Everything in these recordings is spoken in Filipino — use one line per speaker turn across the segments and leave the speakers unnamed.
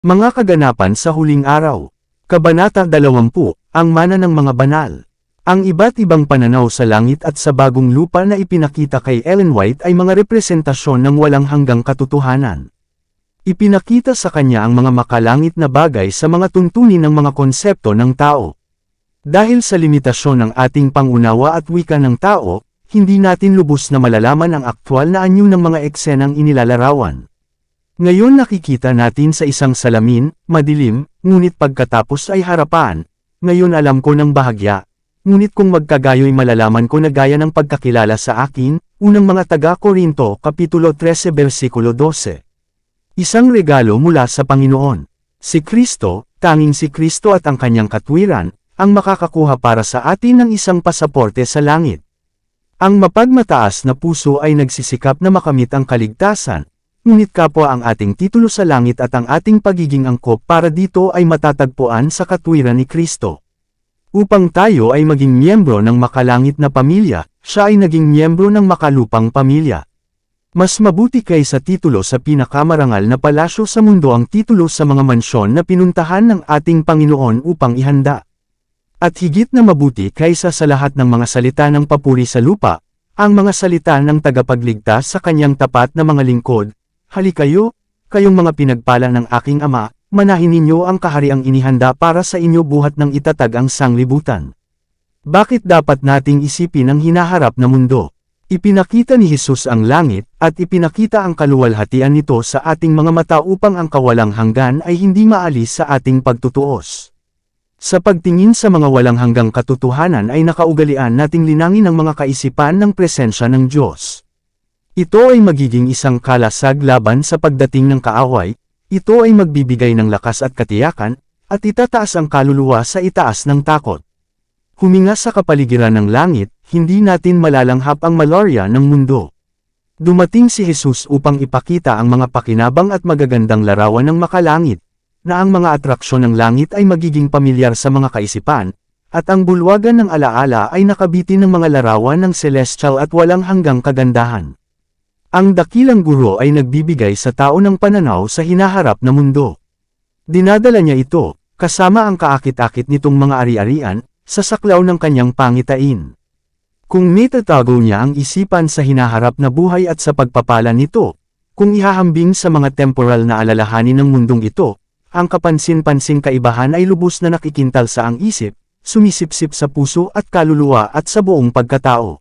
Mga kaganapan sa huling araw. Kabanata 20, ang mana ng mga banal. Ang iba't ibang pananaw sa langit at sa bagong lupa na ipinakita kay Ellen White ay mga representasyon ng walang hanggang katotohanan. Ipinakita sa kanya ang mga makalangit na bagay sa mga tuntunin ng mga konsepto ng tao. Dahil sa limitasyon ng ating pangunawa at wika ng tao, hindi natin lubos na malalaman ang aktwal na anyo ng mga eksenang inilalarawan. Ngayon nakikita natin sa isang salamin, madilim, ngunit pagkatapos ay harapan. Ngayon alam ko ng bahagya, ngunit kung magkagayo'y malalaman ko na gaya ng pagkakilala sa akin, unang mga taga-Korinto, Kapitulo 13 versikulo 12. Isang regalo mula sa Panginoon. Si Kristo, tanging si Kristo at ang kanyang katwiran, ang makakakuha para sa atin ng isang pasaporte sa langit. Ang mapagmataas na puso ay nagsisikap na makamit ang kaligtasan, ngunit kapwa ang ating titulo sa langit at ang ating pagiging angkop para dito ay matatagpuan sa katwiran ni Kristo. Upang tayo ay maging miyembro ng makalangit na pamilya, siya ay naging miyembro ng makalupang pamilya. Mas mabuti kaysa titulo sa pinakamarangal na palasyo sa mundo ang titulo sa mga mansyon na pinuntahan ng ating Panginoon upang ihanda. At higit na mabuti kaysa sa lahat ng mga salita ng papuri sa lupa, ang mga salita ng tagapagligtas sa kanyang tapat na mga lingkod. Halikayo, kayong mga pinagpala ng aking Ama, manahin ninyo ang kahariang inihanda para sa inyo buhat ng itatag ang sanglibutan. Bakit dapat nating isipin ang hinaharap na mundo? Ipinakita ni Jesus ang langit, at ipinakita ang kaluwalhatian nito sa ating mga mata upang ang kawalang hanggan ay hindi maalis sa ating pagtutuos. Sa pagtingin sa mga walang hanggang katotohanan ay nakaugalian nating linangin ang mga kaisipan ng presensya ng Diyos. Ito ay magiging isang kalasag laban sa pagdating ng kaaway, ito ay magbibigay ng lakas at katiyakan, at itataas ang kaluluwa sa itaas ng takot. Huminga sa kapaligiran ng langit, hindi natin malalanghap ang malaria ng mundo. Dumating si Jesus upang ipakita ang mga pakinabang at magagandang larawan ng makalangit, na ang mga atraksyon ng langit ay magiging pamilyar sa mga kaisipan, at ang bulwagan ng alaala ay nakabitin ng mga larawan ng celestial at walang hanggang kagandahan. Ang dakilang guro ay nagbibigay sa tao ng pananaw sa hinaharap na mundo. Dinadala niya ito, kasama ang kaakit-akit nitong mga ari-arian, sa saklaw ng kanyang pangitain. Kung nitatago niya ang isipan sa hinaharap na buhay at sa pagpapala nito, kung ihahambing sa mga temporal na alalahanin ng mundong ito, ang kapansin-pansing kaibahan ay lubos na nakikintal sa ang isip, sumisipsip sa puso at kaluluwa at sa buong pagkatao.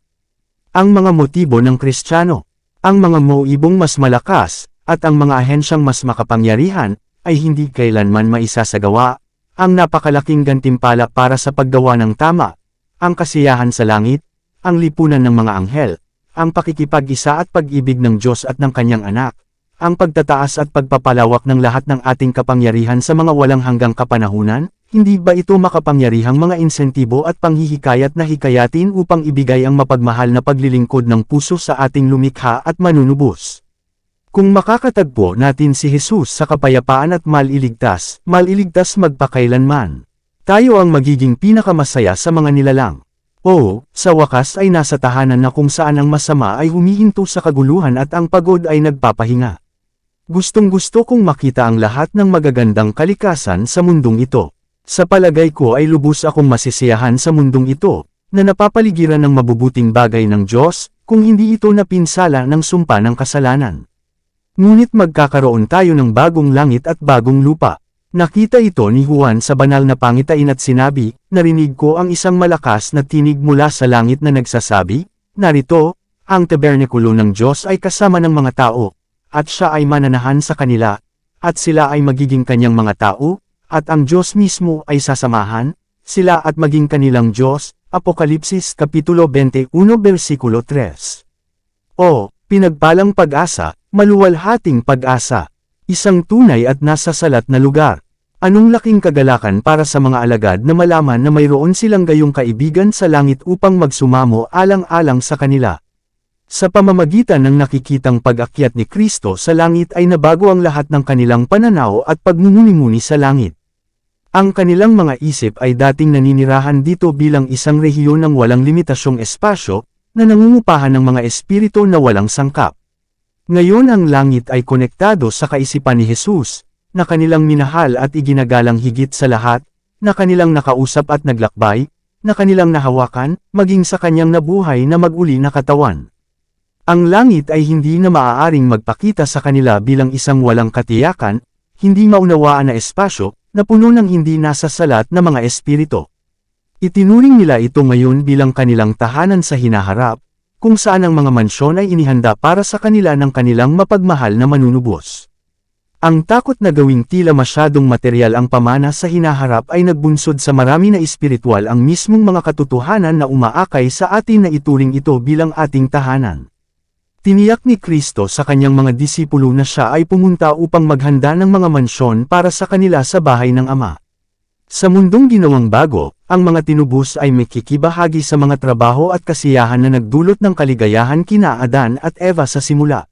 Ang mga motibo ng Kristiyano, ang mga moibong mas malakas, at ang mga ahensyang mas makapangyarihan, ay hindi kailanman maisasagawa. Ang napakalaking gantimpala para sa paggawa ng tama, ang kasiyahan sa langit, ang lipunan ng mga anghel, ang pakikipag-isa at pag-ibig ng Diyos at ng kanyang anak, ang pagtataas at pagpapalawak ng lahat ng ating kapangyarihan sa mga walang hanggang kapanahunan, hindi ba ito makapangyarihang mga insentibo at panghihikayat na hikayatin upang ibigay ang mapagmahal na paglilingkod ng puso sa ating lumikha at manunubos? Kung makakatagpo natin si Jesus sa kapayapaan at maliligtas magpakailanman, tayo ang magiging pinakamasaya sa mga nilalang. O, sa wakas ay nasa tahanan na kung saan ang masama ay humihinto sa kaguluhan at ang pagod ay nagpapahinga. Gustong-gusto kong makita ang lahat ng magagandang kalikasan sa mundong ito. Sa palagay ko ay lubos akong masisiyahan sa mundong ito, na napapaligiran ng mabubuting bagay ng Diyos, kung hindi ito napinsala ng sumpa ng kasalanan. Ngunit magkakaroon tayo ng bagong langit at bagong lupa. Nakita ito ni Juan sa banal na pangitain at sinabi, narinig ko ang isang malakas na tinig mula sa langit na nagsasabi, narito, ang tabernakulo ng Diyos ay kasama ng mga tao, at siya ay mananahan sa kanila, at sila ay magiging kanyang mga tao, at ang Diyos mismo ay sasamahan, sila at maging kanilang Diyos. Apokalipsis Kapitulo 21 versikulo 3. O, pinagpalang pag-asa, maluwalhating pag-asa. Isang tunay at nasasalat na lugar. Anong laking kagalakan para sa mga alagad na malaman na mayroon silang gayong kaibigan sa langit upang magsumamo alang-alang sa kanila. Sa pamamagitan ng nakikitang pag-akyat ni Kristo sa langit ay nabago ang lahat ng kanilang pananaw at pagmumuni-muni sa langit. Ang kanilang mga isip ay dating naninirahan dito bilang isang rehiyon ng walang limitasyong espasyo, na nangungupahan ng mga espiritu na walang sangkap. Ngayon ang langit ay konektado sa kaisipan ni Jesus, na kanilang minahal at iginagalang higit sa lahat, na kanilang nakausap at naglakbay, na kanilang nahawakan, maging sa kanyang nabuhay na mag-uli na katawan. Ang langit ay hindi na maaaring magpakita sa kanila bilang isang walang katiyakan, hindi maunawaan na espasyo, na puno ng hindi nasasalat na mga espiritu. Itinuring nila ito ngayon bilang kanilang tahanan sa hinaharap, kung saan ang mga mansyon ay inihanda para sa kanila ng kanilang mapagmahal na manunubos. Ang takot na gawing tila masyadong materyal ang pamana sa hinaharap ay nagbunsod sa marami na espiritual ang mismong mga katotohanan na umaakay sa atin na ituring ito bilang ating tahanan. Tiniyak ni Kristo sa kanyang mga disipulo na siya ay pumunta upang maghanda ng mga mansyon para sa kanila sa bahay ng Ama. Sa mundong ginawang bago, ang mga tinubos ay makikibahagi sa mga trabaho at kasiyahan na nagdulot ng kaligayahan kina Adan at Eva sa simula.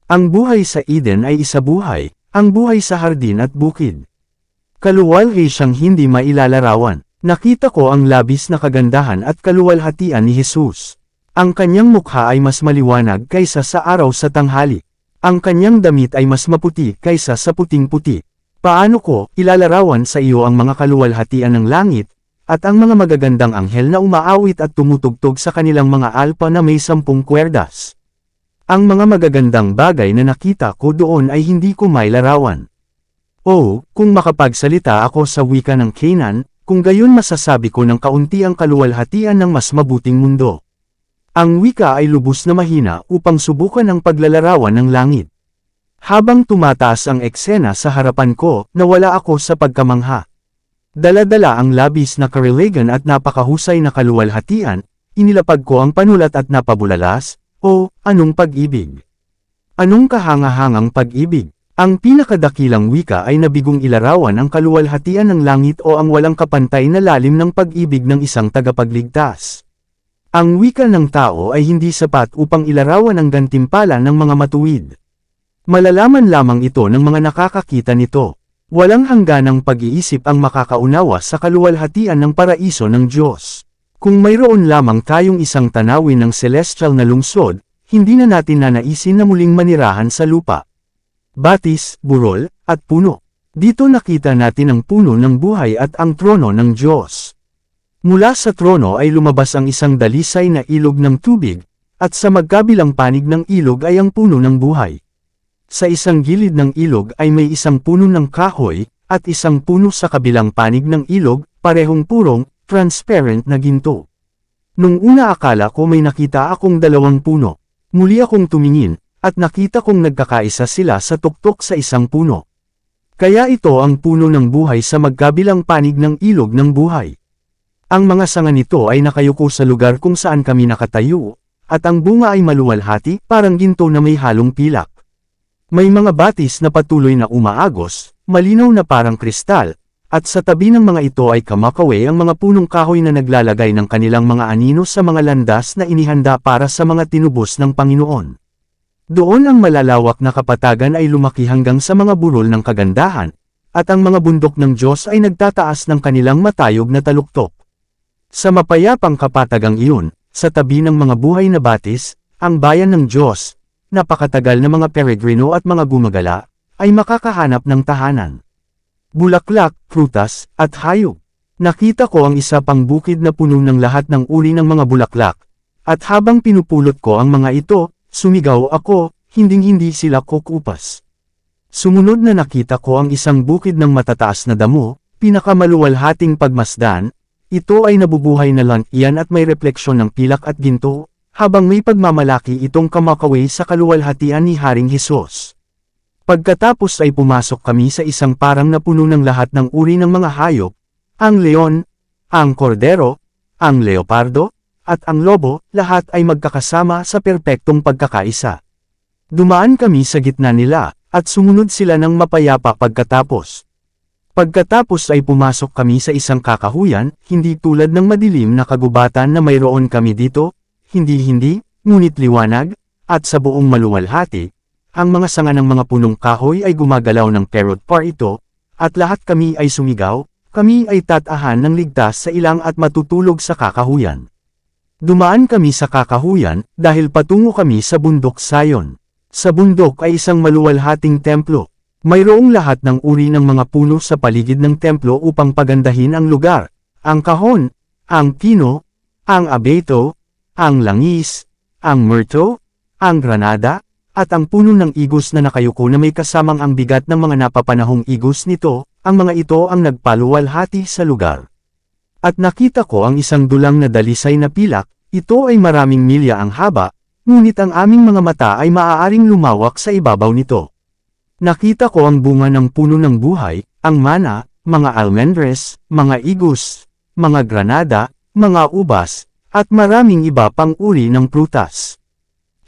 Ang buhay sa Eden ay isa buhay, ang buhay sa hardin at bukid. Kaluwalhati siyang hindi mailalarawan. Nakita ko ang labis na kagandahan at kaluwalhatian ni Jesus. Ang kanyang mukha ay mas maliwanag kaysa sa araw sa tanghali. Ang kanyang damit ay mas maputi kaysa sa puting-puti. Paano ko ilalarawan sa iyo ang mga kaluwalhatian ng langit, at ang mga magagandang anghel na umaawit at tumutugtog sa kanilang mga alpa na may 10 kwerdas? Ang mga magagandang bagay na nakita ko doon ay hindi ko mailarawan. Oh, kung makapagsalita ako sa wika ng Canaan, kung gayon masasabi ko ng kaunti ang kaluwalhatian ng mas mabuting mundo. Ang wika ay lubos na mahina upang subukan ang paglalarawan ng langit. Habang tumataas ang eksena sa harapan ko, nawala ako sa pagkamangha. Dala-dala ang labis na kariligan at napakahusay na kaluwalhatian, inilapag ko ang panulat at napabulalas, o, anong pag-ibig? Anong kahangahangang pag-ibig? Ang pinakadakilang wika ay nabigong ilarawan ang kaluwalhatian ng langit o ang walang kapantay na lalim ng pag-ibig ng isang tagapagligtas. Ang wika ng tao ay hindi sapat upang ilarawan ang gantimpala ng mga matuwid. Malalaman lamang ito ng mga nakakakita nito. Walang hangganang pag-iisip ang makakaunawa sa kaluwalhatian ng paraiso ng Diyos. Kung mayroon lamang tayong isang tanawin ng celestial na lungsod, hindi na natin nanaisin na muling manirahan sa lupa. Batis, burol, at puno. Dito nakita natin ang puno ng buhay at ang trono ng Diyos. Mula sa trono ay lumabas ang isang dalisay na ilog ng tubig, at sa magkabilang panig ng ilog ay ang puno ng buhay. Sa isang gilid ng ilog ay may isang puno ng kahoy, at isang puno sa kabilang panig ng ilog, parehong purong, transparent na ginto. Nung una akala ko may nakita akong 2 puno. Muli akong tumingin, at nakita kong nagkakaisa sila sa tuktok sa isang puno. Kaya ito ang puno ng buhay sa magkabilang panig ng ilog ng buhay. Ang mga sanga nito ay nakayuko sa lugar kung saan kami nakatayo, at ang bunga ay maluwalhati, parang ginto na may halong pilak. May mga batis na patuloy na umaagos, malinaw na parang kristal, at sa tabi ng mga ito ay kamakawe ang mga punong kahoy na naglalagay ng kanilang mga anino sa mga landas na inihanda para sa mga tinubos ng Panginoon. Doon ang malalawak na kapatagan ay lumaki hanggang sa mga burol ng kagandahan, at ang mga bundok ng Diyos ay nagtataas ng kanilang matayog na taluktok. Sa mapayapang kapatagang iyon, sa tabi ng mga buhay na batis, ang bayan ng Diyos, napakatagal na mga peregrino at mga gumagala, ay makakahanap ng tahanan. Bulaklak, prutas, at hayop. Nakita ko ang isa pang bukid na puno ng lahat ng uri ng mga bulaklak, at habang pinupulot ko ang mga ito, sumigaw ako, hinding-hindi sila kukupas. Sumunod na nakita ko ang isang bukid ng matataas na damo, pinakamaluwalhating pagmasdan, ito ay nabubuhay na lantian at may refleksyon ng pilak at ginto, habang may pagmamalaki itong kamakawe sa kaluwalhatian ni Haring Hesus. Pagkatapos ay pumasok kami sa isang parang napuno ng lahat ng uri ng mga hayop, ang leon, ang kordero, ang leopardo, at ang lobo, lahat ay magkakasama sa perpektong pagkakaisa. Dumaan kami sa gitna nila, at sumunod sila ng mapayapa pagkatapos. Pagkatapos ay pumasok kami sa isang kakahuyan, hindi tulad ng madilim na kagubatan na mayroon kami dito, hindi, ngunit liwanag, at sa buong maluwalhati. Ang mga sanga ng mga punong kahoy ay gumagalaw ng parrot par ito, at lahat kami ay sumigaw, kami ay tatahan ng ligtas sa ilang at matutulog sa kakahuyan. Dumaan kami sa kakahuyan, dahil patungo kami sa bundok Sayon. Sa bundok ay isang maluwalhating templo. Mayroong lahat ng uri ng mga puno sa paligid ng templo upang pagandahin ang lugar, ang kahon, ang pino, ang abeto, ang langis, ang myrto, ang granada, at ang puno ng igos na nakayuko na may kasamang ang bigat ng mga napapanahong igos nito, ang mga ito ang nagpaluwalhati sa lugar. At nakita ko ang isang dulang na dalisay na pilak, ito ay maraming milya ang haba, ngunit ang aming mga mata ay maaaring lumawak sa ibabaw nito. Nakita ko ang bunga ng puno ng buhay, ang mana, mga almendres, mga igos, mga granada, mga ubas, at maraming iba pang uri ng prutas.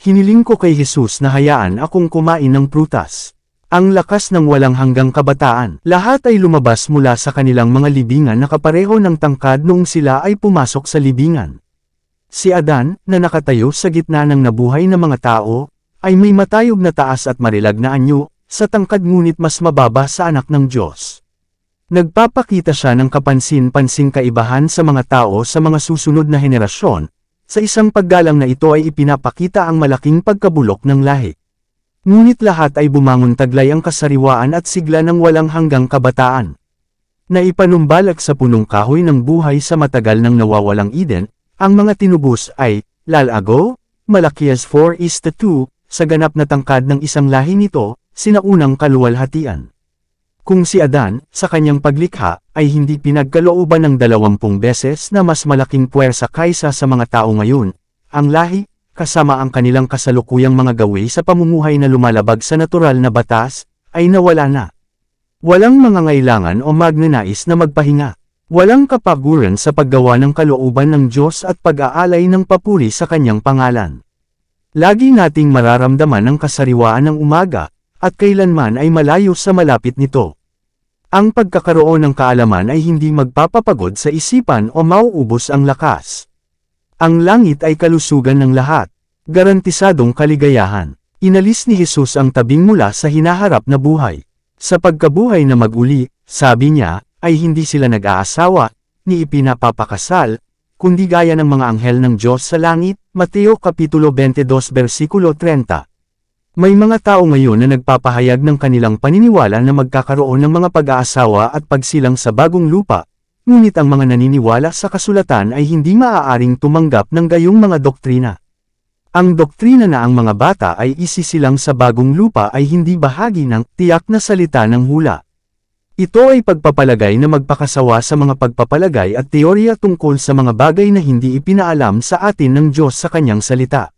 Hiniling ko kay Jesus na hayaan akong kumain ng prutas. Ang lakas ng walang hanggang kabataan. Lahat ay lumabas mula sa kanilang mga libingan na kapareho ng tangkad noong sila ay pumasok sa libingan. Si Adan, na nakatayo sa gitna ng nabuhay na mga tao, ay may matayog na taas at marilag na anyo, sa tangkad ngunit mas mababa sa anak ng Diyos. Nagpapakita siya ng kapansin-pansing kaibahan sa mga tao sa mga susunod na henerasyon. Sa isang paggalang na ito ay ipinapakita ang malaking pagkabulok ng lahi. Ngunit lahat ay bumangon taglay ang kasariwaan at sigla ng walang hanggang kabataan. Naipanumbalag sa punong kahoy ng buhay sa matagal ng nawawalang Eden, ang mga tinubos ay, lalago, Malakias 4:2, sa ganap na tangkad ng isang lahi nito, sinaunang kaluwalhatian. Kung si Adan, sa kanyang paglikha, ay hindi pinagkalooban ng 20 beses na mas malaking puwersa kaysa sa mga tao ngayon, ang lahi, kasama ang kanilang kasalukuyang mga gawi sa pamumuhay na lumalabag sa natural na batas, ay nawala na. Walang mangangailangan o magnanais na magpahinga. Walang kapaguran sa paggawa ng kalooban ng Diyos at pag-aalay ng papuri sa kanyang pangalan. Lagi nating mararamdaman ang kasariwaan ng umaga, at kailanman ay malayo sa malapit nito. Ang pagkakaroon ng kaalaman ay hindi magpapapagod sa isipan o mauubos ang lakas. Ang langit ay kalusugan ng lahat, garantisadong kaligayahan. Inalis ni Jesus ang tabing mula sa hinaharap na buhay. Sa pagkabuhay na mag-uli, sabi niya, ay hindi sila nag-aasawa, ni ipinapapakasal, kundi gaya ng mga anghel ng Diyos sa langit, Mateo Kapitulo 22 versikulo 30. May mga tao ngayon na nagpapahayag ng kanilang paniniwala na magkakaroon ng mga pag-aasawa at pagsilang sa bagong lupa, ngunit ang mga naniniwala sa kasulatan ay hindi maaaring tumanggap ng gayong mga doktrina. Ang doktrina na ang mga bata ay isisilang sa bagong lupa ay hindi bahagi ng tiyak na salita ng hula. Ito ay pagpapalagay na magpakasawa sa mga pagpapalagay at teorya tungkol sa mga bagay na hindi ipinaalam sa atin ng Diyos sa kanyang salita.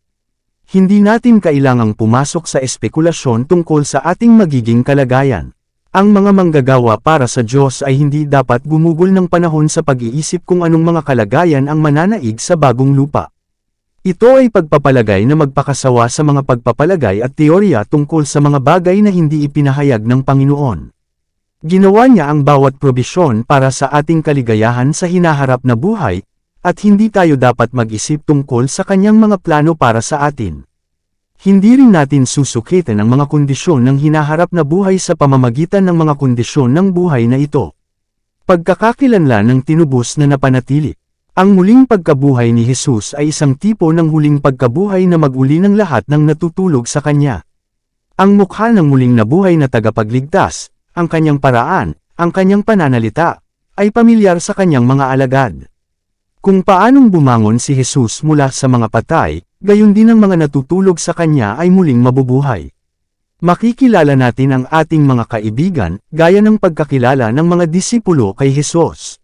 Hindi natin kailangang pumasok sa espekulasyon tungkol sa ating magiging kalagayan. Ang mga manggagawa para sa Diyos ay hindi dapat gumugol ng panahon sa pag-iisip kung anong mga kalagayan ang mananaig sa bagong lupa. Ito ay pagpapalagay na magpakasawa sa mga pagpapalagay at teorya tungkol sa mga bagay na hindi ipinahayag ng Panginoon. Ginawa niya ang bawat probisyon para sa ating kaligayahan sa hinaharap na buhay, at hindi tayo dapat mag-isip tungkol sa kanyang mga plano para sa atin. Hindi rin natin susukitin ang mga kondisyon ng hinaharap na buhay sa pamamagitan ng mga kondisyon ng buhay na ito. Pagkakakilanlan ng tinubos na napanatili. Ang muling pagkabuhay ni Jesus ay isang tipo ng huling pagkabuhay na mag-uli ng lahat ng natutulog sa kanya. Ang mukha ng muling nabuhay na tagapagligtas, ang kanyang paraan, ang kanyang pananalita, ay pamilyar sa kanyang mga alagad. Kung paanong bumangon si Jesus mula sa mga patay, gayon din ang mga natutulog sa kanya ay muling mabubuhay. Makikilala natin ang ating mga kaibigan, gaya ng pagkakilala ng mga disipulo kay Jesus.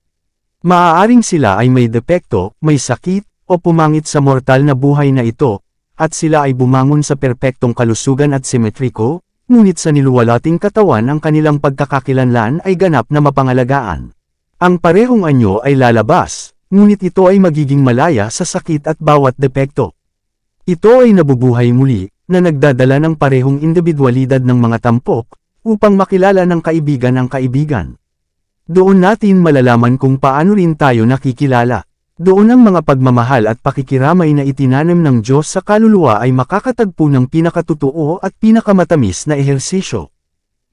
Maaaring sila ay may depekto, may sakit, o pumangit sa mortal na buhay na ito, at sila ay bumangon sa perpektong kalusugan at simetriko, ngunit sa niluwalating katawan ang kanilang pagkakakilanlan ay ganap na mapangalagaan. Ang parehong anyo ay lalabas, ngunit ito ay magiging malaya sa sakit at bawat depekto. Ito ay nabubuhay muli, na nagdadala ng parehong individualidad ng mga tampok, upang makilala ng kaibigan ang kaibigan. Doon natin malalaman kung paano rin tayo nakikilala. Doon ang mga pagmamahal at pakikiramay na itinanim ng Diyos sa kaluluwa ay makakatagpo ng pinakatotoo at pinakamatamis na ehersisyo.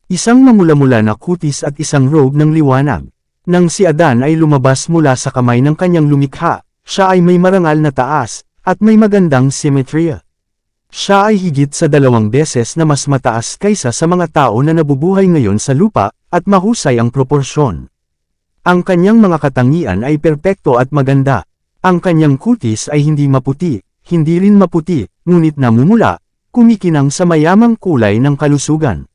Isang mamula-mula na kutis at isang robe ng liwanag. Nang si Adan ay lumabas mula sa kamay ng kanyang lumikha, siya ay may marangal na taas, at may magandang simetriya. Siya ay higit sa 2 beses na mas mataas kaysa sa mga tao na nabubuhay ngayon sa lupa, at mahusay ang proporsyon. Ang kanyang mga katangian ay perpekto at maganda. Ang kanyang kutis ay hindi maputi, hindi rin maputi, ngunit namumula, kumikinang sa mayamang kulay ng kalusugan.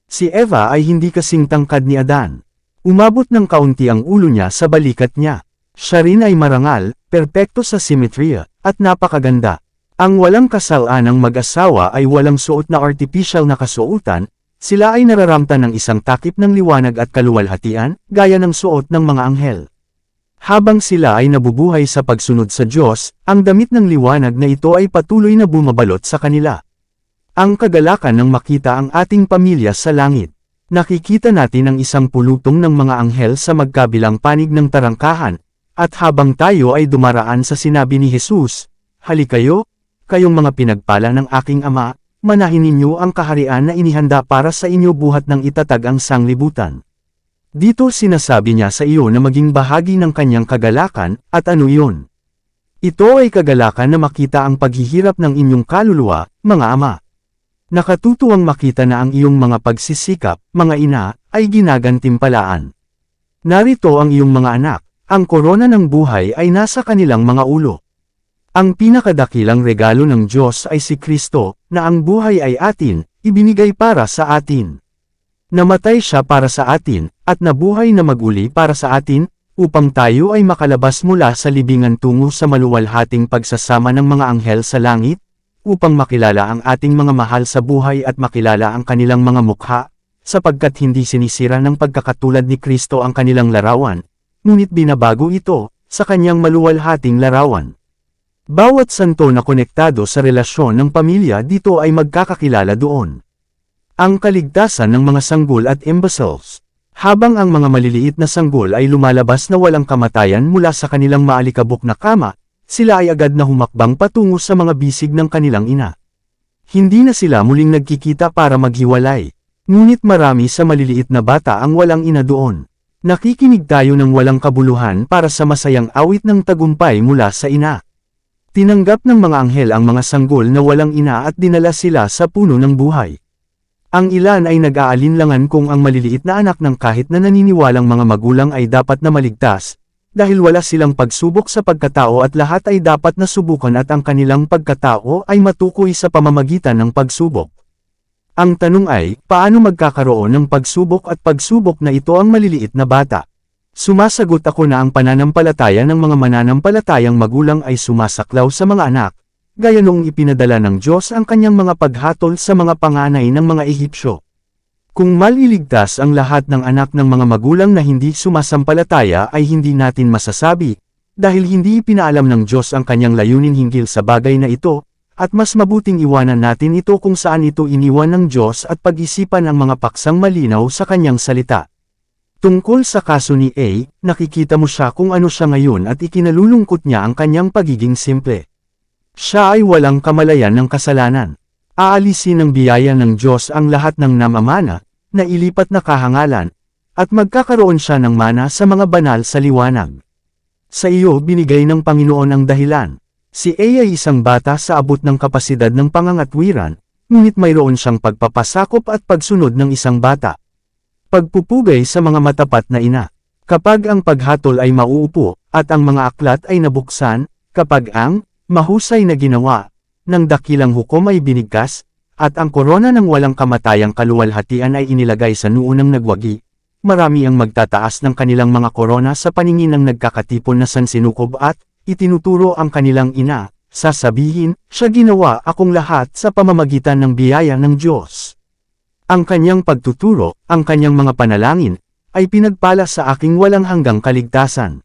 Si Eva ay hindi kasing tangkad ni Adan. Umabot ng kaunti ang ulo niya sa balikat niya. Siya rin ay marangal, perpekto sa simetriya, at napakaganda. Ang walang kasalanang mag-asawa ay walang suot na artificial na kasuotan, sila ay nararamtan ng isang takip ng liwanag at kaluwalhatian, gaya ng suot ng mga anghel. Habang sila ay nabubuhay sa pagsunod sa Diyos, ang damit ng liwanag na ito ay patuloy na bumabalot sa kanila. Ang kagalakan ng makita ang ating pamilya sa langit. Nakikita natin ang isang pulutong ng mga anghel sa magkabilang panig ng tarangkahan, at habang tayo ay dumaraan sa sinabi ni Jesus, "Halikayo, kayong mga pinagpala ng aking Ama, manahin ninyo ang kaharian na inihanda para sa inyo buhat ng itatag ang sanglibutan." Dito sinasabi niya sa iyo na maging bahagi ng kanyang kagalakan, at ano iyon? Ito ay kagalakan na makita ang paghihirap ng inyong kaluluwa, mga ama. Nakatutuwang makita na ang iyong mga pagsisikap, mga ina, ay ginagantimpalaan. Narito ang iyong mga anak, ang korona ng buhay ay nasa kanilang mga ulo. Ang pinakadakilang regalo ng Diyos ay si Kristo, na ang buhay ay atin, ibinigay para sa atin. Namatay siya para sa atin, at nabuhay na maguli para sa atin, upang tayo ay makalabas mula sa libingan tungo sa maluwalhating pagsasama ng mga anghel sa langit, upang makilala ang ating mga mahal sa buhay at makilala ang kanilang mga mukha, sapagkat hindi sinisira ng pagkakatulad ni Kristo ang kanilang larawan, ngunit binabago ito, sa kanyang maluwalhating larawan. Bawat santo na konektado sa relasyon ng pamilya dito ay magkakakilala doon. Ang kaligtasan ng mga sanggol at imbeciles. Habang ang mga maliliit na sanggol ay lumalabas na walang kamatayan mula sa kanilang maalikabok na kama, sila ay agad na humakbang patungo sa mga bisig ng kanilang ina. Hindi na sila muling nagkikita para maghiwalay. Ngunit marami sa maliliit na bata ang walang ina doon. Nakikinig tayo ng walang kabuluhan para sa masayang awit ng tagumpay mula sa ina. Tinanggap ng mga anghel ang mga sanggol na walang ina at dinala sila sa puno ng buhay. Ang ilan ay nag-aalinlangan kung ang maliliit na anak ng kahit na naniniwalang mga magulang ay dapat na maligtas, dahil wala silang pagsubok sa pagkatao at lahat ay dapat na subukan at ang kanilang pagkatao ay matukoy sa pamamagitan ng pagsubok. Ang tanong ay, paano magkakaroon ng pagsubok at pagsubok na ito ang maliliit na bata? Sumasagot ako na ang pananampalataya ng mga mananampalatayang magulang ay sumasaklaw sa mga anak, gaya noong ipinadala ng Diyos ang kanyang mga paghatol sa mga panganay ng mga Ehipsyo. Kung maliligtas ang lahat ng anak ng mga magulang na hindi sumasampalataya ay hindi natin masasabi, dahil hindi ipinaalam ng Diyos ang kanyang layunin hinggil sa bagay na ito, at mas mabuting iwanan natin ito kung saan ito iniwan ng Diyos at pag-isipan ang mga paksang malinaw sa kanyang salita. Tungkol sa kaso ni A, nakikita mo siya kung ano siya ngayon at ikinalulungkot niya ang kanyang pagiging simple. Siya ay walang kamalayan ng kasalanan. Aalisin ng biyaya ng Diyos ang lahat ng namamana, na ilipat na kahangalan, at magkakaroon siya ng mana sa mga banal sa liwanag. Sa iyo binigay ng Panginoon ang dahilan. Si A ay isang bata sa abot ng kapasidad ng pangangatwiran, ngunit mayroon siyang pagpapasakop at pagsunod ng isang bata. Pagpupugay sa mga matapat na ina. Kapag ang paghatol ay mauupo, at ang mga aklat ay nabuksan, kapag ang mahusay na ginawa ng dakilang hukom ay binigkas, at ang korona ng walang kamatayang kaluwalhatian ay inilagay sa noo ng nagwagi, marami ang magtataas ng kanilang mga korona sa paningin ng nagkakatipon na sansinukob at itinuturo ang kanilang ina, sasabihin, siya ginawa akong lahat sa pamamagitan ng biyaya ng Diyos. Ang kanyang pagtuturo, ang kanyang mga panalangin, ay pinagpala sa aking walang hanggang kaligtasan.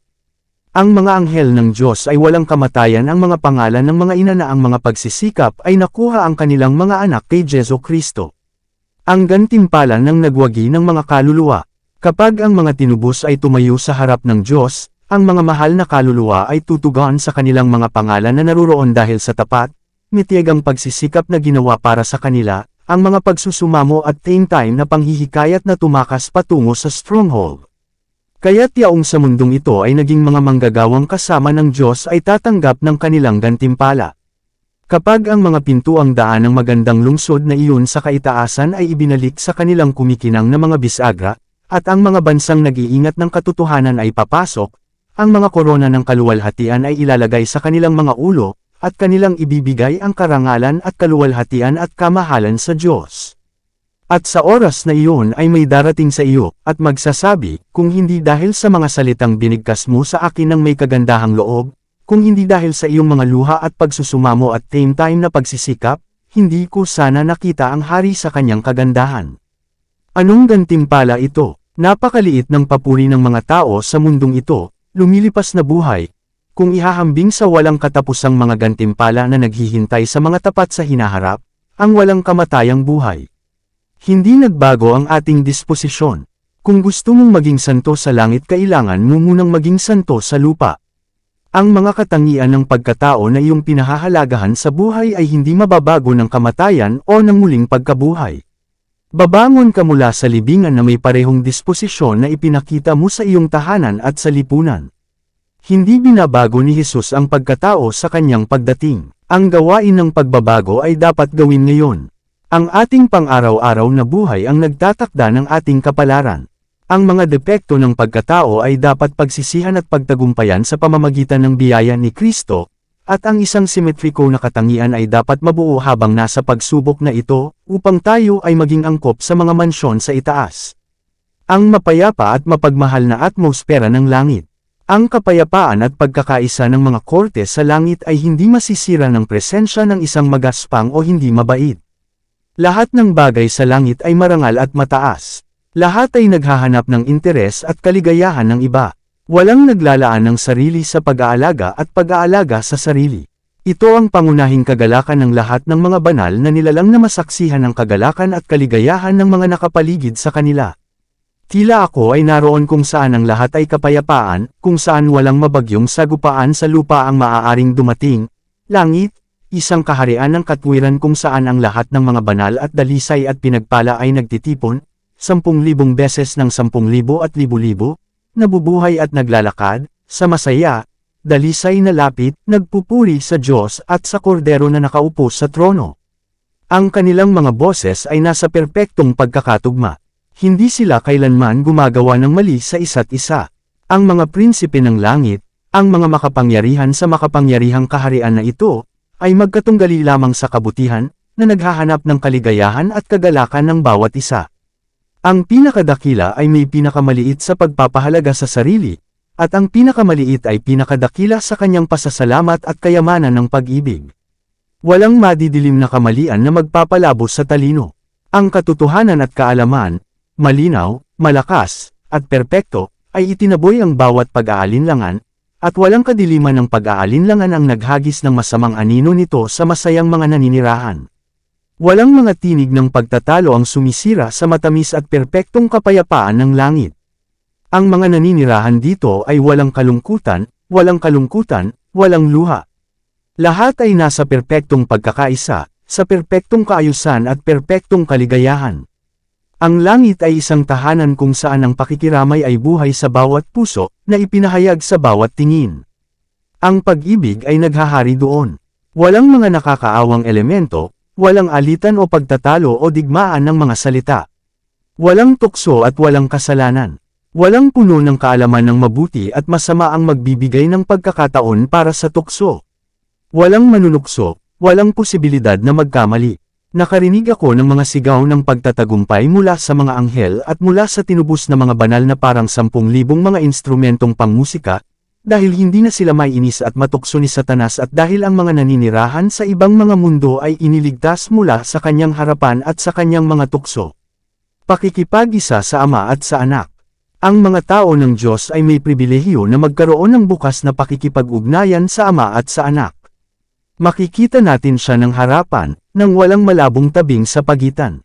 Ang mga anghel ng Diyos ay walang kamatayan ang mga pangalan ng mga ina na ang mga pagsisikap ay nakuha ang kanilang mga anak kay Jesu Kristo. Ang gantimpala ng nagwagi ng mga kaluluwa. Kapag ang mga tinubos ay tumayo sa harap ng Diyos, ang mga mahal na kaluluwa ay tutugan sa kanilang mga pangalan na naruroon dahil sa tapat, mitiyagang pagsisikap na ginawa para sa kanila, ang mga pagsusumamo at time na panghihikayat na tumakas patungo sa stronghold. Kaya't yaong sa mundong ito ay naging mga manggagawang kasama ng Diyos ay tatanggap ng kanilang gantimpala. Kapag ang mga pintuang daan ng magandang lungsod na iyon sa kaitaasan ay ibinalik sa kanilang kumikinang na mga bisagra, at ang mga bansang nag-iingat ng katotohanan ay papasok, ang mga korona ng kaluwalhatian ay ilalagay sa kanilang mga ulo, at kanilang ibibigay ang karangalan at kaluwalhatian at kamahalan sa Diyos. At sa oras na iyon ay may darating sa iyo, at magsasabi, kung hindi dahil sa mga salitang binigkas mo sa akin ng may kagandahang loob, kung hindi dahil sa iyong mga luha at pagsusumamo at time na pagsisikap, hindi ko sana nakita ang hari sa kanyang kagandahan. Anong gantimpala ito? Napakaliit ng papuri ng mga tao sa mundong ito, lumilipas na buhay, kung ihahambing sa walang katapusang mga gantimpala na naghihintay sa mga tapat sa hinaharap, ang walang kamatayang buhay. Hindi nagbago ang ating disposisyon. Kung gusto mong maging santo sa langit, kailangan mo munang maging santo sa lupa. Ang mga katangian ng pagkatao na iyong pinahahalagahan sa buhay ay hindi mababago ng kamatayan o ng muling pagkabuhay. Babangon ka mula sa libingan na may parehong disposisyon na ipinakita mo sa iyong tahanan at sa lipunan. Hindi binabago ni Jesus ang pagkatao sa kanyang pagdating. Ang gawain ng pagbabago ay dapat gawin ngayon. Ang ating pang-araw-araw na buhay ang nagtatakda ng ating kapalaran. Ang mga depekto ng pagkatao ay dapat pagsisihan at pagtagumpayan sa pamamagitan ng biyaya ni Kristo, at ang isang simetriko na katangian ay dapat mabuo habang nasa pagsubok na ito, upang tayo ay maging angkop sa mga mansyon sa itaas. Ang mapayapa at mapagmahal na atmosfera ng langit. Ang kapayapaan at pagkakaisa ng mga korte sa langit ay hindi masisira ng presensya ng isang magaspang o hindi mabait. Lahat ng bagay sa langit ay marangal at mataas. Lahat ay naghahanap ng interes at kaligayahan ng iba. Walang naglalaan ng sarili sa pag-aalaga at pag-aalaga sa sarili. Ito ang pangunahing kagalakan ng lahat ng mga banal na nilalang na masaksihan ng kagalakan at kaligayahan ng mga nakapaligid sa kanila. Tila ako ay naroon kung saan ang lahat ay kapayapaan, kung saan walang mabagyong sagupaan sa lupa ang maaaring dumating, langit, isang kaharian ng katwiran kung saan ang lahat ng mga banal at dalisay at pinagpala ay nagtitipon, 10,000 beses ng 10,000 at libo-libo, nabubuhay at naglalakad, sa masaya, dalisay na lapit, nagpupuri sa Diyos at sa kordero na nakaupo sa trono. Ang kanilang mga boses ay nasa perpektong pagkakatugma. Hindi sila kailanman gumagawa ng mali sa isa't isa. Ang mga prinsipe ng langit, ang mga makapangyarihan sa makapangyarihang kaharian na ito, ay magkatunggali lamang sa kabutihan, na naghahanap ng kaligayahan at kagalakan ng bawat isa. Ang pinakadakila ay may pinakamaliit sa pagpapahalaga sa sarili, at ang pinakamaliit ay pinakadakila sa kanyang pasasalamat at kayamanan ng pag-ibig. Walang madidilim na kamalian na magpapalabo sa talino. Ang katotohanan at kaalaman, malinaw, malakas, at perpekto, ay itinaboy ang bawat pag-aalinlangan, at walang kadiliman ng pag-aalinlangan ang naghagis ng masamang anino nito sa masayang mga naninirahan. Walang mga tinig ng pagtatalo ang sumisira sa matamis at perpektong kapayapaan ng langit. Ang mga naninirahan dito ay walang kalungkutan, walang luha. Lahat ay nasa perpektong pagkakaisa, sa perpektong kaayusan at perpektong kaligayahan. Ang langit ay isang tahanan kung saan ang pakikiramay ay buhay sa bawat puso, na ipinahayag sa bawat tingin. Ang pag-ibig ay naghahari doon. Walang mga nakakaawang elemento, walang alitan o pagtatalo o digmaan ng mga salita. Walang tukso at walang kasalanan. Walang puno ng kaalaman ng mabuti at masama ang magbibigay ng pagkakataon para sa tukso. Walang manunukso, walang posibilidad na magkamali. Nakarinig ako ng mga sigaw ng pagtatagumpay mula sa mga anghel at mula sa tinubos na mga banal na parang 10,000 mga instrumentong pangmusika, dahil hindi na sila maiinis at matukso ni Satanas at dahil ang mga naninirahan sa ibang mga mundo ay iniligtas mula sa kanyang harapan at sa kanyang mga tukso. Pakikipag-isa sa Ama at sa Anak. Ang mga tao ng Diyos ay may pribilehiyo na magkaroon ng bukas na pakikipag-ugnayan sa Ama at sa Anak. Makikita natin siya ng harapan, nang walang malabong tabing sa pagitan.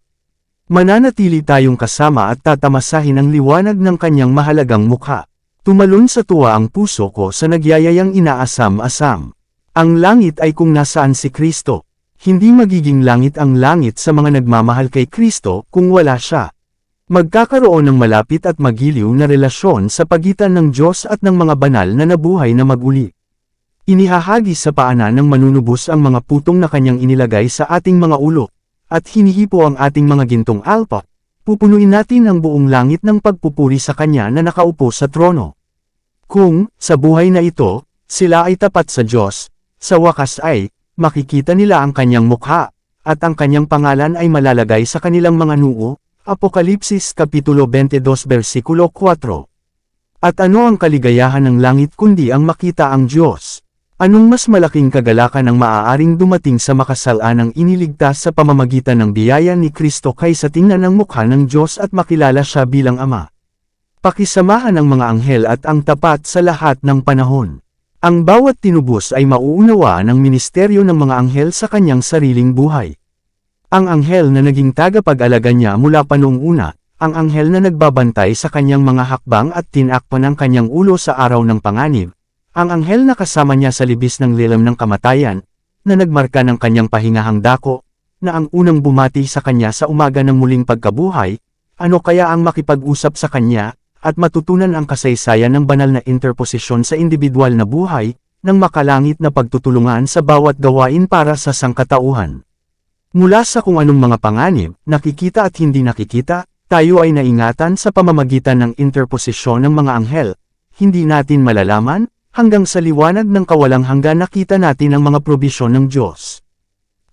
Mananatili tayong kasama at tatamasahin ang liwanag ng kanyang mahalagang mukha. Tumalon sa tuwa ang puso ko sa nagyayayang inaasam-asam. Ang langit ay kung nasaan si Kristo. Hindi magiging langit ang langit sa mga nagmamahal kay Kristo kung wala siya. Magkakaroon ng malapit at magiliw na relasyon sa pagitan ng Diyos at ng mga banal na nabuhay na maguli. Inihahagis sa paanan ng manunubos ang mga putong na kanyang inilagay sa ating mga ulo, at hinihipo ang ating mga gintong alpa. Pupunuin natin ang buong langit ng pagpupuri sa kanya na nakaupo sa trono. Kung, sa buhay na ito, sila ay tapat sa Diyos, sa wakas ay, makikita nila ang kanyang mukha, at ang kanyang pangalan ay malalagay sa kanilang mga noo. Apokalipsis Kapitulo 22 versikulo 4. At ano ang kaligayahan ng langit kundi ang makita ang Diyos? Anong mas malaking kagalakan ang maaaring dumating sa makasalanang iniligtas sa pamamagitan ng biyaya ni Kristo kaysa tingnan ang mukha ng Diyos at makilala siya bilang Ama? Pakisamahan ang mga anghel at ang tapat sa lahat ng panahon. Ang bawat tinubos ay mauunawaan ang ministeryo ng mga anghel sa kanyang sariling buhay. Ang anghel na naging tagapag-alaga niya mula pa noong una, ang anghel na nagbabantay sa kanyang mga hakbang at tinakpan ang kanyang ulo sa araw ng panganib, ang anghel na kasama niya sa libis ng lilam ng kamatayan, na nagmarka ng kanyang pahingahang dako, na ang unang bumati sa kanya sa umaga ng muling pagkabuhay, ano kaya ang makipag-usap sa kanya, at matutunan ang kasaysayan ng banal na interposisyon sa individual na buhay, ng makalangit na pagtutulungan sa bawat gawain para sa sangkatauhan. Mula sa kung anong mga panganib, nakikita at hindi nakikita, tayo ay naingatan sa pamamagitan ng interposisyon ng mga anghel, hindi natin malalaman, hanggang sa liwanag ng kawalang hanggan nakita natin ang mga probisyon ng Diyos.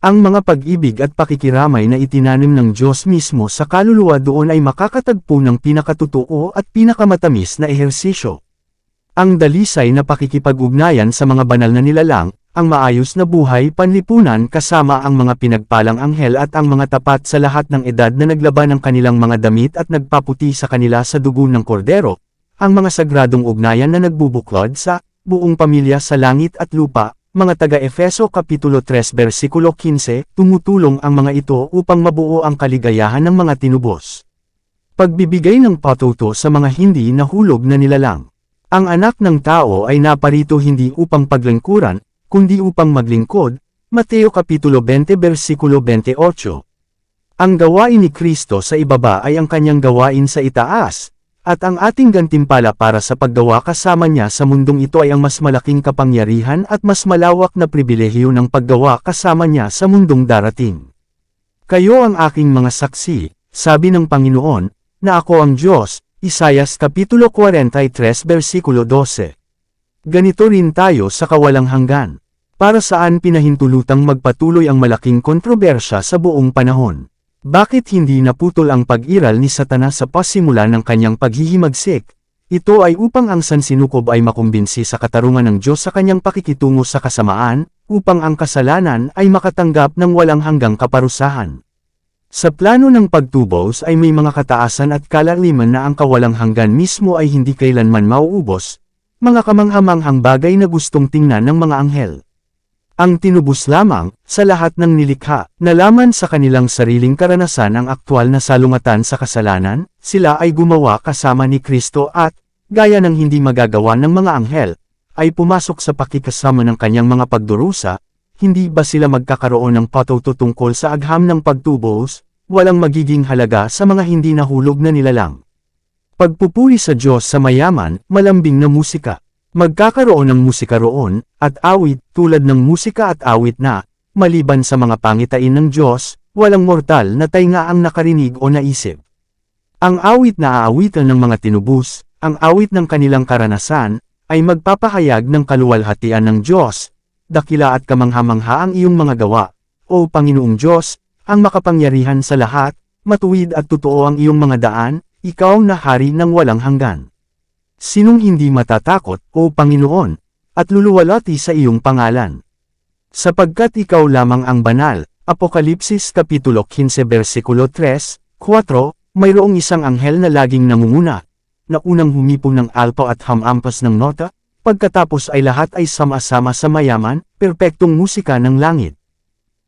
Ang mga pag-ibig at pakikiramay na itinanim ng Diyos mismo sa kaluluwa doon ay makakatagpo ng pinakatotoo at pinakamatamis na ehersisyo. Ang dalisay na pakikipag-ugnayan sa mga banal na nilalang, ang maayos na buhay panlipunan kasama ang mga pinagpalang anghel at ang mga tapat sa lahat ng edad na naglaban ng kanilang mga damit at nagpaputi sa kanila sa dugo ng kordero, ang mga sagradong ugnayan na nagbubuklod sa buong pamilya sa langit at lupa, mga taga-Efeso Kapitulo 3 versikulo 15, tumutulong ang mga ito upang mabuo ang kaligayahan ng mga tinubos. Pagbibigay ng patuto sa mga hindi nahulog na nilalang. Ang anak ng tao ay naparito hindi upang paglingkuran, kundi upang maglingkod, Mateo Kapitulo 20 versikulo 28. Ang gawain ni Kristo sa ibaba ay ang kanyang gawain sa itaas, at ang ating gantimpala para sa paggawa kasama niya sa mundong ito ay ang mas malaking kapangyarihan at mas malawak na pribilehyo ng paggawa kasama niya sa mundong darating. Kayo ang aking mga saksi, sabi ng Panginoon, na ako ang Diyos, Isayas Kapitulo 43 versikulo 12. Ganito rin tayo sa kawalang hanggan. Para saan pinahintulutang magpatuloy ang malaking kontrobersya sa buong panahon? Bakit hindi naputol ang pag-iral ni Satanas sa pasimula ng kanyang paghihimagsik? Ito ay upang ang sansinukob ay makumbinsi sa katarungan ng Diyos sa kanyang pakikitungo sa kasamaan, upang ang kasalanan ay makatanggap ng walang hanggang kaparusahan. Sa plano ng pagtubos ay may mga kataasan at kalaliman na ang kawalang hanggan mismo ay hindi kailanman mauubos, mga kamanghamanghang bagay na gustong tingnan ng mga anghel. Ang tinubos lamang, sa lahat ng nilikha, nalaman sa kanilang sariling karanasan ang aktwal na salungatan sa kasalanan, sila ay gumawa kasama ni Kristo at, gaya ng hindi magagawa ng mga anghel, ay pumasok sa pakikasama ng kanyang mga pagdurusa. Hindi ba sila magkakaroon ng patuto tungkol sa agham ng pagtubos, walang magiging halaga sa mga hindi nahulog na nilalang? Pagpupuri sa Diyos sa mayaman, malambing na musika. Magkakaroon ng musika roon, at awit, tulad ng musika at awit na, maliban sa mga pangitain ng Diyos, walang mortal na tainga ang nakarinig o naisip. Ang awit na aawitan ng mga tinubos, ang awit ng kanilang karanasan, ay magpapahayag ng kaluwalhatian ng Diyos. Dakila at kamangha-mangha ang iyong mga gawa, o Panginoong Diyos, ang makapangyarihan sa lahat, matuwid at totoo ang iyong mga daan, ikaw na hari ng walang hanggan. Sinong hindi matatakot, o Panginoon, at luluwalhati sa iyong pangalan? Sapagkat ikaw lamang ang banal. Apokalipsis Kapitulo 15 versikulo 3, 4, mayroong isang anghel na laging nangunguna, na unang humipon ng alpa at hamampas ng nota, pagkatapos ay lahat ay sama-sama sa mayaman, perpektong musika ng langit.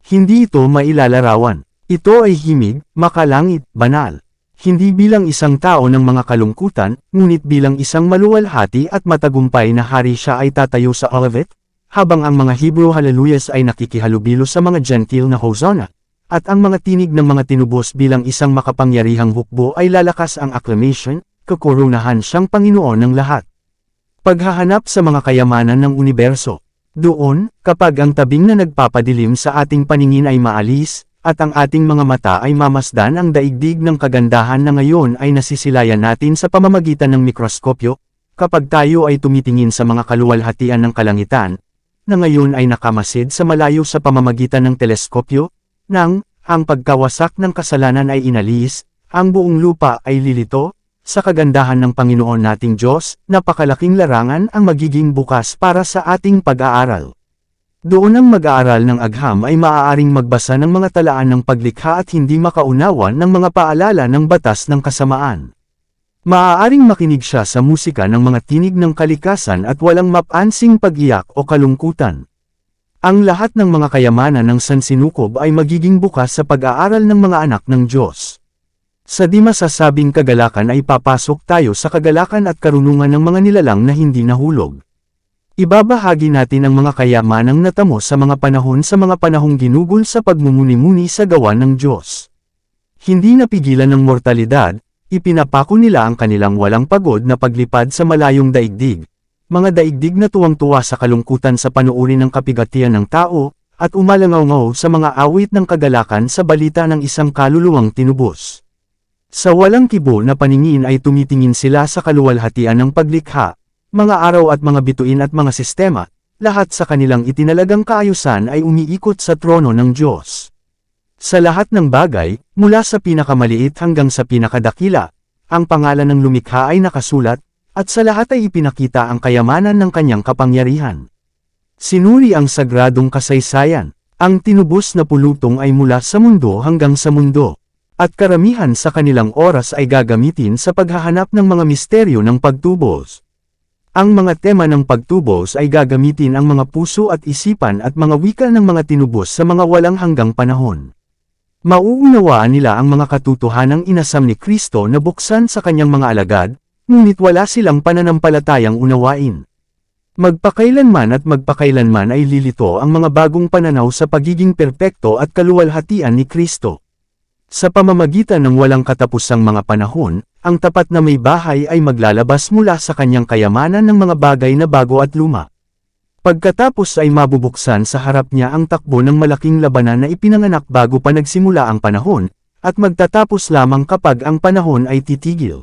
Hindi ito mailalarawan. Ito ay himig, makalangit, banal. Hindi bilang isang tao ng mga kalungkutan, ngunit bilang isang maluwalhati at matagumpay na hari siya ay tatayo sa Olivet, habang ang mga Hebrew Hallelujahs ay nakikihalubilo sa mga Gentile na Hosanna, at ang mga tinig ng mga tinubos bilang isang makapangyarihang hukbo ay lalakas ang acclamation, kakoronahan siyang Panginoon ng lahat. Paghahanap sa mga kayamanan ng universo. Doon, kapag ang tabing na nagpapadilim sa ating paningin ay maalis, at ang ating mga mata ay mamasdan ang daigdig ng kagandahan na ngayon ay nasisilayan natin sa pamamagitan ng mikroskopyo, kapag tayo ay tumitingin sa mga kaluwalhatian ng kalangitan, na ngayon ay nakamasid sa malayo sa pamamagitan ng teleskopyo, nang, ang pagkawasak ng kasalanan ay inalis, ang buong lupa ay lilito, sa kagandahan ng Panginoon nating Diyos, napakalaking larangan ang magiging bukas para sa ating pag-aaral. Doon ang mag-aaral ng agham ay maaaring magbasa ng mga talaan ng paglikha at hindi makaunawan ng mga paalala ng batas ng kasamaan. Maaaring makinig siya sa musika ng mga tinig ng kalikasan at walang mapansing pag-iyak o kalungkutan. Ang lahat ng mga kayamanan ng sansinukob ay magiging bukas sa pag-aaral ng mga anak ng Diyos. Sa di masasabing kagalakan ay papasok tayo sa kagalakan at karunungan ng mga nilalang na hindi nahulog. Ibabahagi natin ang mga kayamanang natamo sa mga panahong ginugol sa pagmumuni-muni sa gawa ng Diyos. Hindi napigilan ng mortalidad, ipinapako nila ang kanilang walang pagod na paglipad sa malayong daigdig, mga daigdig na tuwang-tuwa sa kalungkutan sa panuuri ng kapigatian ng tao, at umalangaw-ngaw sa mga awit ng kagalakan sa balita ng isang kaluluwang tinubos. Sa walang kibo na paningin ay tumitingin sila sa kaluwalhatian ng paglikha, mga araw at mga bituin at mga sistema, lahat sa kanilang itinalagang kaayusan ay umiikot sa trono ng Diyos. Sa lahat ng bagay, mula sa pinakamaliit hanggang sa pinakadakila, ang pangalan ng lumikha ay nakasulat, at sa lahat ay ipinakita ang kayamanan ng kanyang kapangyarihan. Sinuri ang sagradong kasaysayan, ang tinubos na pulutong ay mula sa mundo hanggang sa mundo, at karamihan sa kanilang oras ay gagamitin sa paghahanap ng mga misteryo ng pagtubos. Ang mga tema ng pagtubos ay gagamitin ang mga puso at isipan at mga wika ng mga tinubos sa mga walang hanggang panahon. Mauunawaan nila ang mga katotohanang inasam ni Kristo na buksan sa kanyang mga alagad, ngunit wala silang pananampalatayang unawain. Magpakailanman at magpakailanman ay lilito ang mga bagong pananaw sa pagiging perpekto at kaluwalhatian ni Kristo. Sa pamamagitan ng walang katapusang mga panahon, ang tapat na may bahay ay maglalabas mula sa kanyang kayamanan ng mga bagay na bago at luma. Pagkatapos ay mabubuksan sa harap niya ang takbo ng malaking labanan na ipinanganak bago pa nagsimula ang panahon, at magtatapos lamang kapag ang panahon ay titigil.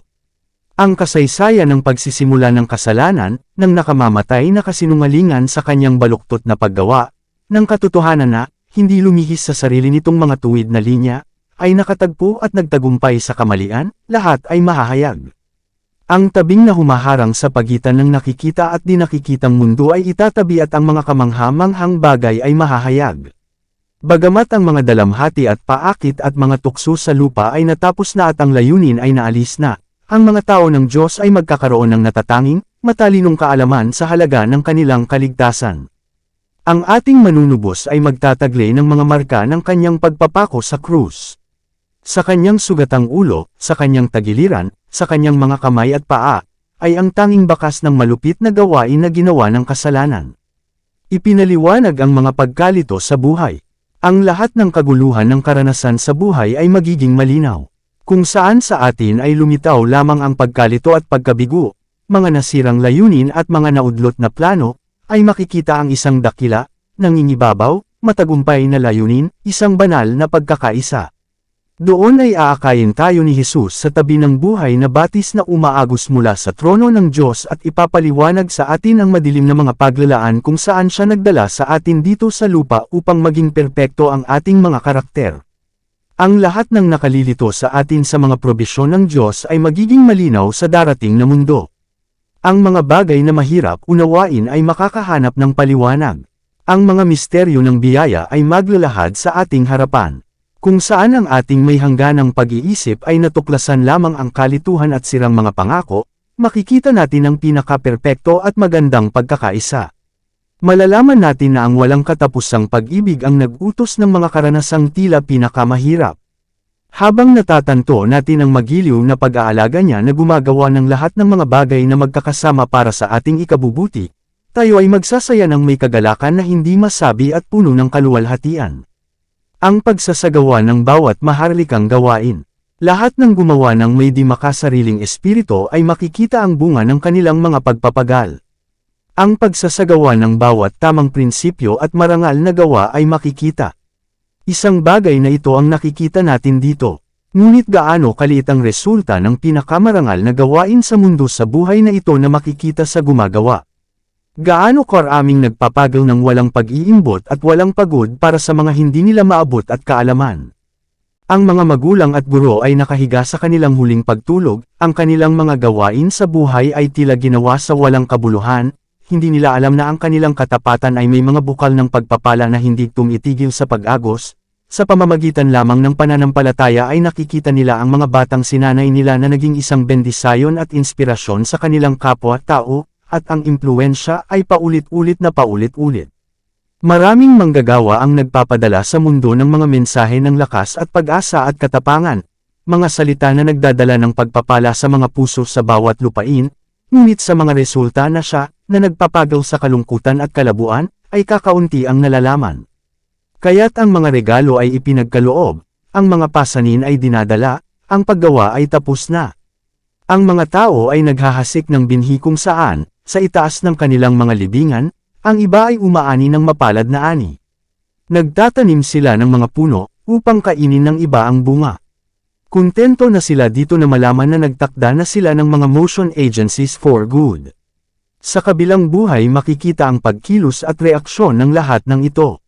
Ang kasaysayan ng pagsisimula ng kasalanan, ng nakamamatay na kasinungalingan sa kanyang baluktot na paggawa, ng katotohanan na, hindi lumihis sa sarili nitong mga tuwid na linya, ay nakatagpo at nagtagumpay sa kamalian, lahat ay mahahayag. Ang tabing na humaharang sa pagitan ng nakikita at di nakikitang mundo ay itatabi at ang mga kamangha-manghang bagay ay mahahayag. Bagamat ang mga dalamhati at paakit at mga tukso sa lupa ay natapos na at ang layunin ay naalis na, ang mga tao ng Diyos ay magkakaroon ng natatanging, matalinong kaalaman sa halaga ng kanilang kaligtasan. Ang ating manunubos ay magtataglay ng mga marka ng kanyang pagpapako sa krus. Sa kanyang sugatang ulo, sa kanyang tagiliran, sa kanyang mga kamay at paa, ay ang tanging bakas ng malupit na gawain na ginawa ng kasalanan. Ipinaliwanag ang mga pagkalito sa buhay. Ang lahat ng kaguluhan ng karanasan sa buhay ay magiging malinaw. Kung saan sa atin ay lumitaw lamang ang pagkalito at pagkabigo, mga nasirang layunin at mga naudlot na plano, ay makikita ang isang dakila, nangingibabaw, matagumpay na layunin, isang banal na pagkakaisa. Doon ay aakayin tayo ni Jesus sa tabi ng buhay na batis na umaagos mula sa trono ng Diyos at ipapaliwanag sa atin ang madilim na mga paglalaan kung saan siya nagdala sa atin dito sa lupa upang maging perpekto ang ating mga karakter. Ang lahat ng nakalilito sa atin sa mga probisyon ng Diyos ay magiging malinaw sa darating na mundo. Ang mga bagay na mahirap unawain ay makakahanap ng paliwanag. Ang mga misteryo ng biyaya ay maglalahad sa ating harapan. Kung saan ang ating may hangganang pag-iisip ay natuklasan lamang ang kalituhan at sirang mga pangako, makikita natin ang pinaka-perpekto at magandang pagkakaisa. Malalaman natin na ang walang katapusang pag-ibig ang nag-utos ng mga karanasang tila pinakamahirap. Habang natatanto natin ang magiliw na pag-aalaga niya na gumagawa ng lahat ng mga bagay na magkakasama para sa ating ikabubuti, tayo ay magsasaya ng may kagalakan na hindi masabi at puno ng kaluwalhatian. Ang pagsasagawa ng bawat maharlikang gawain. Lahat ng gumawa ng may di makasariling espiritu ay makikita ang bunga ng kanilang mga pagpapagal. Ang pagsasagawa ng bawat tamang prinsipyo at marangal na gawa ay makikita. Isang bagay na ito ang nakikita natin dito. Ngunit gaano kaliit ang resulta ng pinakamarangal na gawain sa mundo sa buhay na ito na makikita sa gumagawa. Gaano karaming nagpapagod ng walang pag-iimbot at walang pagod para sa mga hindi nila maabot at kaalaman. Ang mga magulang at guro ay nakahiga sa kanilang huling pagtulog, ang kanilang mga gawain sa buhay ay tila ginawa sa walang kabuluhan, hindi nila alam na ang kanilang katapatan ay may mga bukal ng pagpapala na hindi tumitigil sa pag-agos. Sa pamamagitan lamang ng pananampalataya ay nakikita nila ang mga batang sinanay nila na naging isang bendisyon at inspirasyon sa kanilang kapwa-tao, at ang impluwensya ay paulit-ulit na paulit-ulit. Maraming manggagawa ang nagpapadala sa mundo ng mga mensahe ng lakas at pag-asa at katapangan, mga salita na nagdadala ng pagpapala sa mga puso sa bawat lupain, ngunit sa mga resulta na siya, na nagpapagaw sa kalungkutan at kalabuan, ay kakaunti ang nalalaman. Kaya't ang mga regalo ay ipinagkaloob, ang mga pasanin ay dinadala, ang paggawa ay tapos na. Ang mga tao ay naghahasik ng binhi kung saan, sa itaas ng kanilang mga libingan, ang iba ay umaani ng mapalad na ani. Nagtatanim sila ng mga puno, upang kainin ng iba ang bunga. Kontento na sila dito na malaman na nagtakda na sila ng mga motion agencies for good. Sa kabilang buhay makikita ang pagkilos at reaksyon ng lahat ng ito.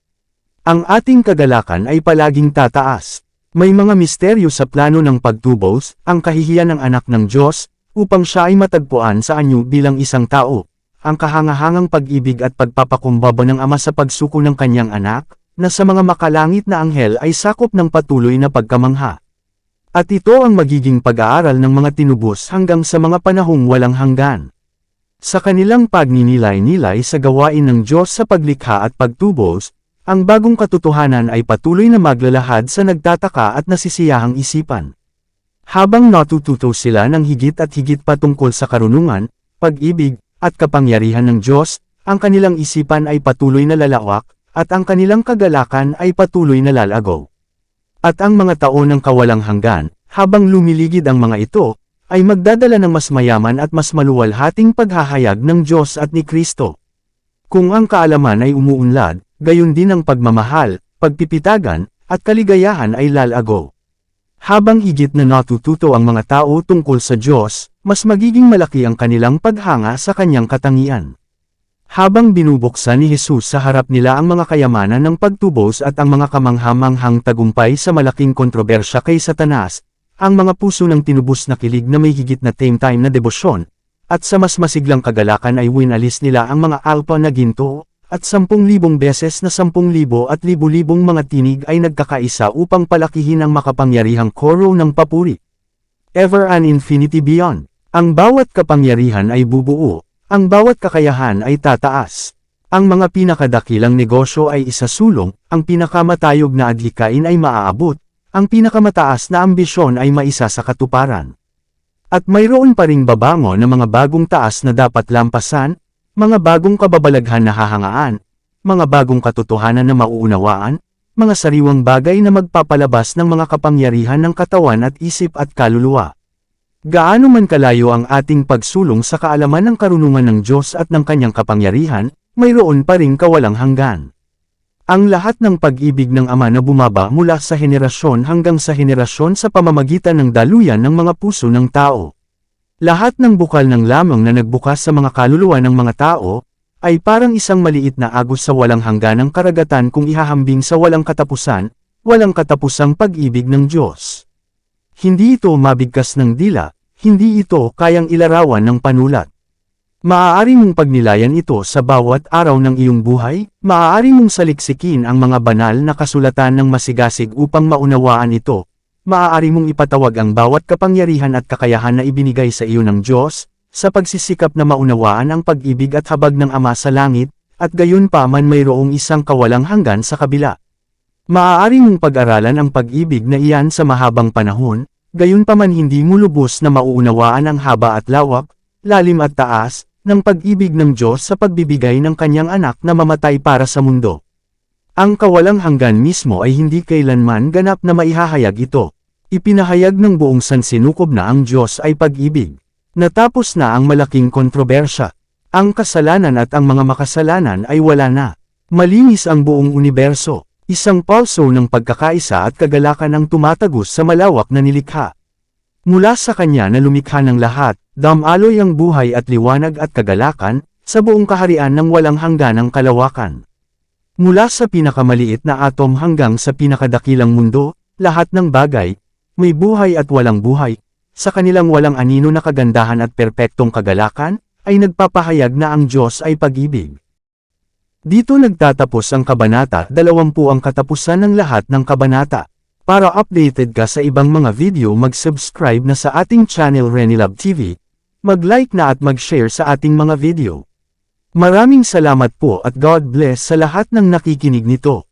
Ang ating kagalakan ay palaging tataas. May mga misteryo sa plano ng pagtubos, ang kahihiyan ng anak ng Diyos, upang siya ay matagpuan sa anyo bilang isang tao. Ang kahangahangang pag-ibig at pagpapakumbaba ng Ama sa pagsuko ng kanyang anak, na sa mga makalangit na anghel ay sakop ng patuloy na pagkamangha. At ito ang magiging pag-aaral ng mga tinubos hanggang sa mga panahong walang hanggan. Sa kanilang pagninilay-nilay sa gawain ng Diyos sa paglikha at pagtubos, ang bagong katotohanan ay patuloy na maglalahad sa nagtataka at nasisiyahang isipan. Habang natututo sila ng higit at higit patungkol sa karunungan, pag-ibig, at kapangyarihan ng Diyos, ang kanilang isipan ay patuloy na lalawak, at ang kanilang kagalakan ay patuloy na lalago. At ang mga taon ng kawalang hanggan, habang lumiligid ang mga ito, ay magdadala ng mas mayaman at mas maluwalhating paghahayag ng Diyos at ni Kristo. Kung ang kaalaman ay umuunlad, gayon din ang pagmamahal, pagpipitagan, at kaligayahan ay lalago. Habang higit na natututo ang mga tao tungkol sa Diyos, mas magiging malaki ang kanilang paghanga sa kanyang katangian. Habang binubuksan ni Jesus sa harap nila ang mga kayamanan ng pagtubos at ang mga kamanghamanghang tagumpay sa malaking kontrobersya kay Satanas, ang mga puso ng tinubos na kilig na may higit na time na debosyon, at sa mas masiglang kagalakan ay winalis nila ang mga alpa na ginto, at 10,000 beses na 10,000 at libu-libong mga tinig ay nagkakaisa upang palakihin ang makapangyarihang koro ng papuri. Ever and infinity beyond. Ang bawat kapangyarihan ay bubuo, ang bawat kakayahan ay tataas. Ang mga pinakadakilang negosyo ay isasulong, ang pinakamatayog na adhikain ay maaabot, ang pinakamataas na ambisyon ay maisa sa katuparan. At mayroon pa ring babango na mga bagong taas na dapat lampasan, mga bagong kababalaghan na hahangaan, mga bagong katotohanan na mauunawaan, mga sariwang bagay na magpapalabas ng mga kapangyarihan ng katawan at isip at kaluluwa. Gaano man kalayo ang ating pagsulong sa kaalaman ng karunungan ng Diyos at ng kanyang kapangyarihan, mayroon pa ring kawalang hanggan. Ang lahat ng pag-ibig ng Ama na bumaba mula sa henerasyon hanggang sa henerasyon sa pamamagitan ng daluyan ng mga puso ng tao. Lahat ng bukal ng lamang na nagbukas sa mga kaluluwa ng mga tao, ay parang isang maliit na agos sa walang hangganang karagatan kung ihahambing sa walang katapusang pag-ibig ng Diyos. Hindi ito mabigkas ng dila, hindi ito kayang ilarawan ng panulat. Maaari mong pagnilayan ito sa bawat araw ng iyong buhay, maaari mong saliksikin ang mga banal na kasulatan ng masigasig upang maunawaan ito. Maaari mong ipatawag ang bawat kapangyarihan at kakayahan na ibinigay sa iyo ng Diyos, sa pagsisikap na maunawaan ang pag-ibig at habag ng Ama sa langit, at gayon pa man mayroong isang kawalang hanggan sa kabila. Maaari mong pag-aralan ang pag-ibig na iyan sa mahabang panahon, gayon pa man hindi mo lubos na mauunawaan ang haba at lawak, lalim at taas, ng pag-ibig ng Diyos sa pagbibigay ng kanyang anak na mamatay para sa mundo. Ang kawalang hanggan mismo ay hindi kailanman ganap na maihahayag ito. Ipinahayag ng buong sansinukob na ang Diyos ay pag-ibig. Natapos na ang malaking kontrobersya. Ang kasalanan at ang mga makasalanan ay wala na. Malinis ang buong universo, isang pulso ng pagkakaisa at kagalakan ang tumatagos sa malawak na nilikha. Mula sa kanya na lumikha ng lahat, damaloy ang buhay at liwanag at kagalakan, sa buong kaharian ng walang hangganang kalawakan. Mula sa pinakamaliit na atom hanggang sa pinakadakilang mundo, lahat ng bagay, may buhay at walang buhay, sa kanilang walang anino na kagandahan at perpektong kagalakan, ay nagpapahayag na ang Diyos ay pag-ibig. Dito nagtatapos ang Kabanata 20 ang katapusan ng lahat ng kabanata. Para updated ka sa ibang mga video mag-subscribe na sa ating channel Renilab TV, mag-like na at mag-share sa ating mga video. Maraming salamat po at God bless sa lahat ng nakikinig nito.